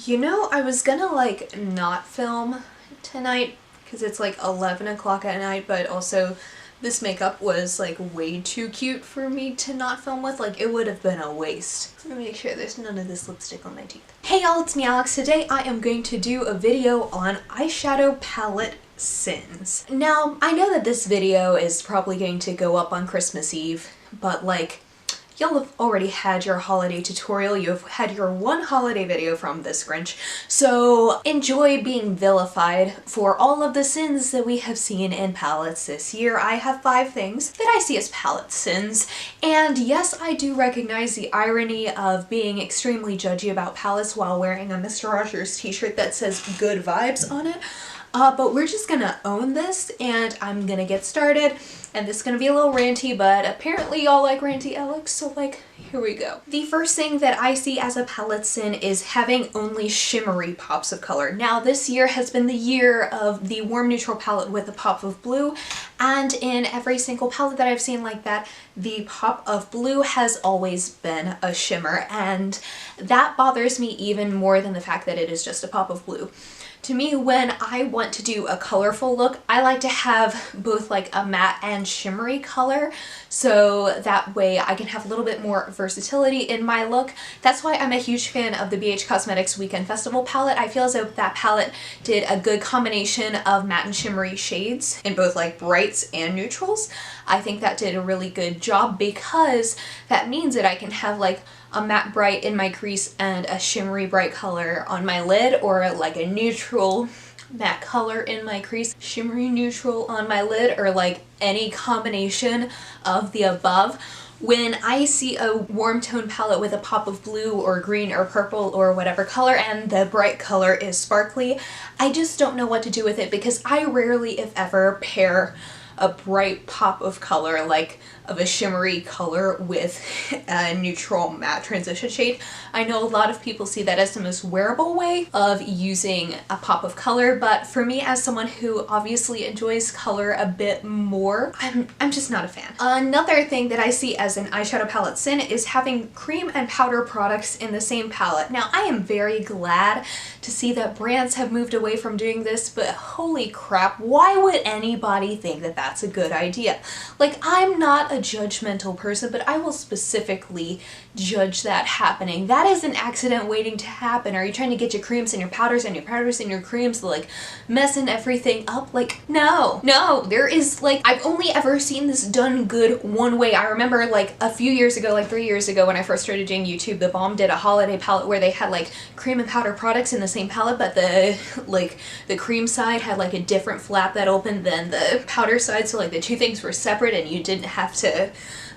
You know, I was gonna like not film tonight because it's like 11 o'clock at night, but also this makeup was like way too cute for me to not film with. Like, it would have been a waste. Let me make sure there's none of this lipstick on my teeth. Hey y'all, it's me Alex. Today I am going to do a video on eyeshadow palette sins. Now, I know that this video is probably going to go up on Christmas Eve, but like, y'all have already had your holiday tutorial, you've had your one holiday video from this Grinch, so enjoy being vilified for all of the sins that we have seen in palettes this year. I have 5 things that I see as palette sins, and yes, I do recognize the irony of being extremely judgy about palettes while wearing a Mr. Rogers t-shirt that says good vibes on it. But we're just gonna own this, and I'm gonna get started, and this is gonna be a little ranty, but apparently y'all like ranty Alex, so like, here we go. The first thing that I see as a palette sin is having only shimmery pops of color. Now, this year has been the year of the warm neutral palette with a pop of blue, and in every single palette that I've seen like that, the pop of blue has always been a shimmer, and that bothers me even more than the fact that it is just a pop of blue. To me, when I want to do a colorful look, I like to have both like a matte and shimmery color, so that way I can have a little bit more versatility in my look. That's why I'm a huge fan of the BH Cosmetics Weekend Festival palette. I feel as though that palette did a good combination of matte and shimmery shades in both like brights and neutrals. I think that did a really good job because that means that I can have like a matte bright in my crease and a shimmery bright color on my lid, or like a neutral matte color in my crease, shimmery neutral on my lid, or like any combination of the above. When I see a warm tone palette with a pop of blue or green or purple or whatever color and the bright color is sparkly, I just don't know what to do with it because I rarely, if ever, pair a bright pop of color, like of a shimmery color, with a neutral matte transition shade. I know a lot of people see that as the most wearable way of using a pop of color, but for me, as someone who obviously enjoys color a bit more, I'm just not a fan. Another thing that I see as an eyeshadow palette sin is having cream and powder products in the same palette. Now, I am very glad to see that brands have moved away from doing this, but holy crap, why would anybody think that that's a good idea? Like, I'm not a judgmental person, but I will specifically judge that happening. That is an accident waiting to happen. Are you trying to get your creams and your powders and your powders and your creams, like messing everything up? Like, no, there is like, I've only ever seen this done good one way. I remember like a few years ago, like 3 years ago when I first started doing YouTube, The Balm did a holiday palette where they had like cream and powder products in the same palette, but the cream side had like a different flap that opened than the powder side, so like the two things were separate and you didn't have to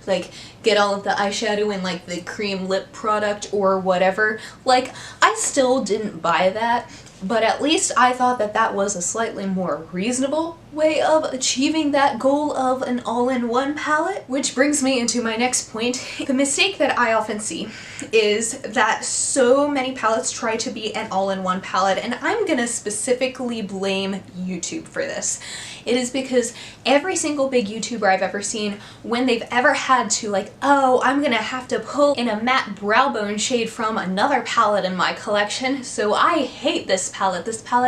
like get all of the eyeshadow in like the cream lip product or whatever. Like, I still didn't buy that, but at least I thought that that was a slightly more reasonable way of achieving that goal of an all-in-one palette. Which brings me into my next point. The mistake that I often see is that so many palettes try to be an all-in-one palette, and I'm gonna specifically blame YouTube for this. It is because every single big YouTuber I've ever seen, when they've ever had to like, oh, I'm gonna have to pull in a matte brow bone shade from another palette in my collection, so I hate this palette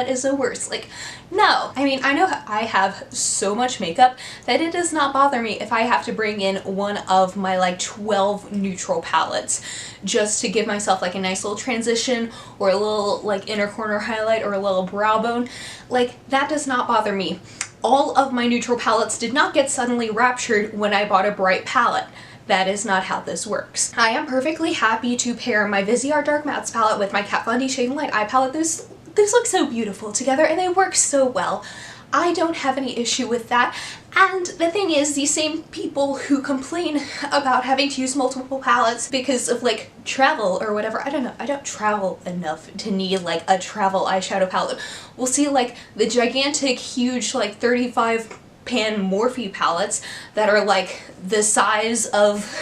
is the worst. Like, no. I mean, I know I have so much makeup that it does not bother me if I have to bring in one of my like 12 neutral palettes just to give myself like a nice little transition or a little like inner corner highlight or a little brow bone. Like, that does not bother me. All of my neutral palettes did not get suddenly raptured when I bought a bright palette. That is not how this works. I am perfectly happy to pair my Viseart Dark Mattes palette with my Kat Von D Shade and Light Eye palette. Those look so beautiful together and they work so well. I don't have any issue with that. And the thing is, these same people who complain about having to use multiple palettes because of like travel or whatever, I don't know, I don't travel enough to need like a travel eyeshadow palette. We'll see like the gigantic, huge, like 35 pan Morphe palettes that are like the size of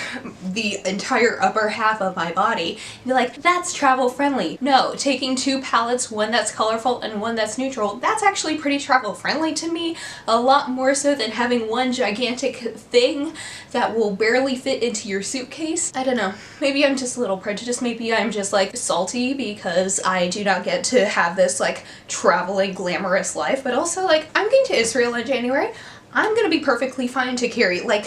the entire upper half of my body and be like, that's travel friendly. No, taking two palettes, one that's colorful and one that's neutral, that's actually pretty travel friendly to me, a lot more so than having one gigantic thing that will barely fit into your suitcase. I don't know, maybe I'm just a little prejudiced, maybe I'm just like salty because I do not get to have this like traveling glamorous life, but also like I'm going to Israel in January. I'm gonna be perfectly fine to carry like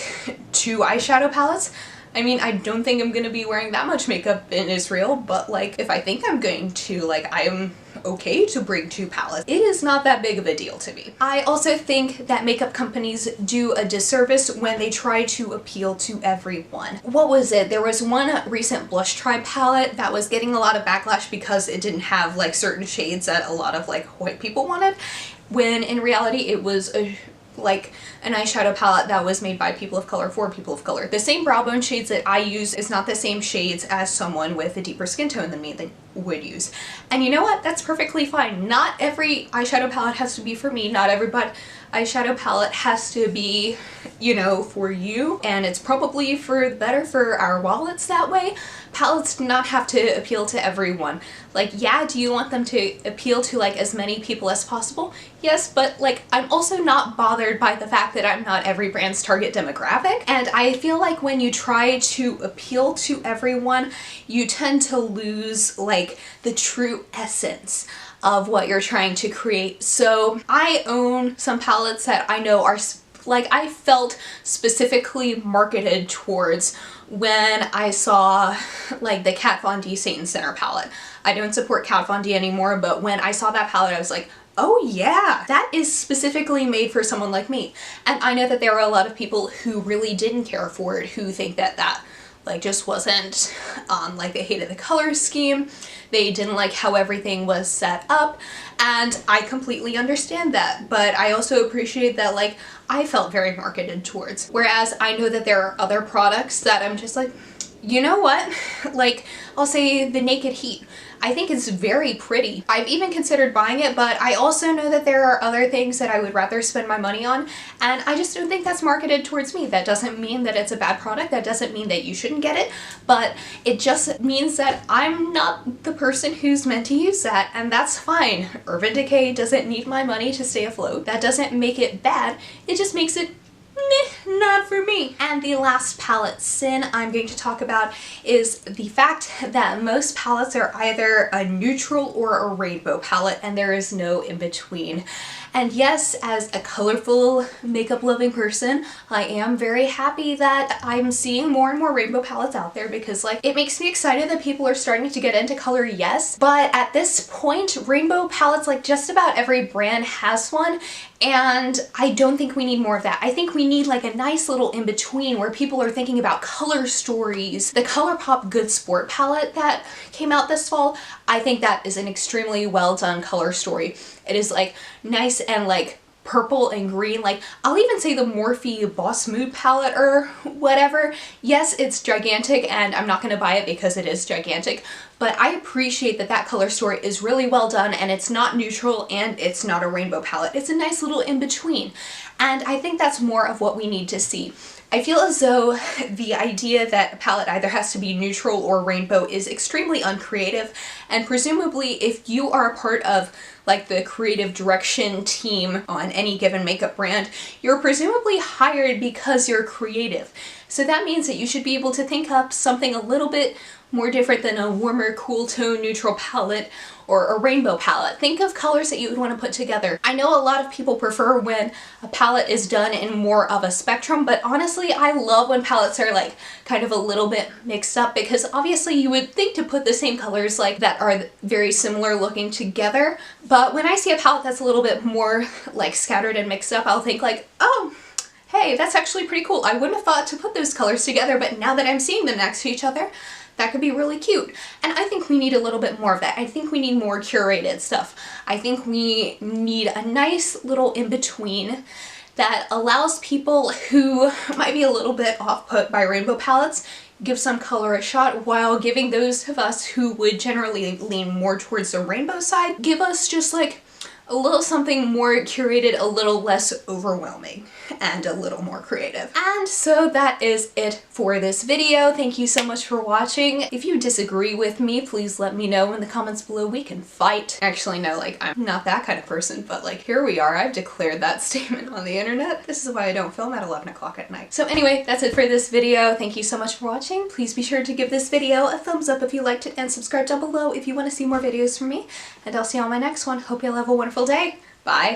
2 eyeshadow palettes. I mean, I don't think I'm gonna be wearing that much makeup in Israel, but like if I think I'm going to, like I'm okay to bring 2 palettes. It is not that big of a deal to me. I also think that makeup companies do a disservice when they try to appeal to everyone. What was it? There was one recent blush tribe palette that was getting a lot of backlash because it didn't have like certain shades that a lot of like white people wanted, when in reality it was like an eyeshadow palette that was made by people of color for people of color. The same brow bone shades that I use is not the same shades as someone with a deeper skin tone than me that would use. And you know what? That's perfectly fine. Not every eyeshadow palette has to be for me. Not every eyeshadow palette has to be, you know, for you. And it's probably better for our wallets that way. Palettes do not have to appeal to everyone. Like, yeah, do you want them to appeal to like as many people as possible? Yes, but like I'm also not bothered by the fact that I'm not every brand's target demographic. And I feel like when you try to appeal to everyone, you tend to lose like the true essence of what you're trying to create. So I own some palettes that I know are like I felt specifically marketed towards when I saw like the Kat Von D Satan Center palette. I don't support Kat Von D anymore, but when I saw that palette I was like, oh yeah, that is specifically made for someone like me. And I know that there are a lot of people who really didn't care for it, who think that that like just wasn't, like they hated the color scheme, they didn't like how everything was set up, and I completely understand that, but I also appreciate that like I felt very marketed towards. Whereas I know that there are other products that I'm just like, you know what, like I'll say the Naked Heat. I think it's very pretty. I've even considered buying it, but I also know that there are other things that I would rather spend my money on, and I just don't think that's marketed towards me. That doesn't mean that it's a bad product, that doesn't mean that you shouldn't get it, but it just means that I'm not the person who's meant to use that, and that's fine. Urban Decay doesn't need my money to stay afloat. That doesn't make it bad, it just makes it not for me. And the last palette sin I'm going to talk about is the fact that most palettes are either a neutral or a rainbow palette, and there is no in between. And yes, as a colorful makeup loving person, I am very happy that I'm seeing more and more rainbow palettes out there, because like it makes me excited that people are starting to get into color, yes, but at this point rainbow palettes, like just about every brand has one, and I don't think we need more of that. I think we need like a nice little in between where people are thinking about color stories. The ColourPop Good Sport palette that came out this fall, I think that is an extremely well done color story. It is like nice and like purple and green. Like I'll even say the Morphe Boss Mood palette or whatever. Yes, it's gigantic and I'm not going to buy it because it is gigantic, but I appreciate that that color story is really well done, and it's not neutral and it's not a rainbow palette. It's a nice little in between, and I think that's more of what we need to see. I feel as though the idea that a palette either has to be neutral or rainbow is extremely uncreative, and presumably if you are a part of like the creative direction team on any given makeup brand, you're presumably hired because you're creative. So that means that you should be able to think up something a little bit more different than a warmer, cool tone neutral palette or a rainbow palette. Think of colors that you would want to put together. I know a lot of people prefer when a palette is done in more of a spectrum, but honestly I love when palettes are like kind of a little bit mixed up, because obviously you would think to put the same colors like that are very similar looking together, but when I see a palette that's a little bit more like scattered and mixed up, I'll think like, oh, hey, that's actually pretty cool. I wouldn't have thought to put those colors together, but now that I'm seeing them next to each other, that could be really cute. And I think we need a little bit more of that. I think we need more curated stuff. I think we need a nice little in-between that allows people who might be a little bit off-put by rainbow palettes give some color a shot, while giving those of us who would generally lean more towards the rainbow side, give us just like a little something more curated, a little less overwhelming, and a little more creative. And so that is it for this video. Thank you so much for watching. If you disagree with me, please let me know in the comments below. We can fight. Actually, no, like, I'm not that kind of person, but like, here we are. I've declared that statement on the internet. This is why I don't film at 11 o'clock at night. So anyway, that's it for this video. Thank you so much for watching. Please be sure to give this video a thumbs up if you liked it, and subscribe down below if you want to see more videos from me. And I'll see you on my next one. Hope you all have a wonderful day. Bye.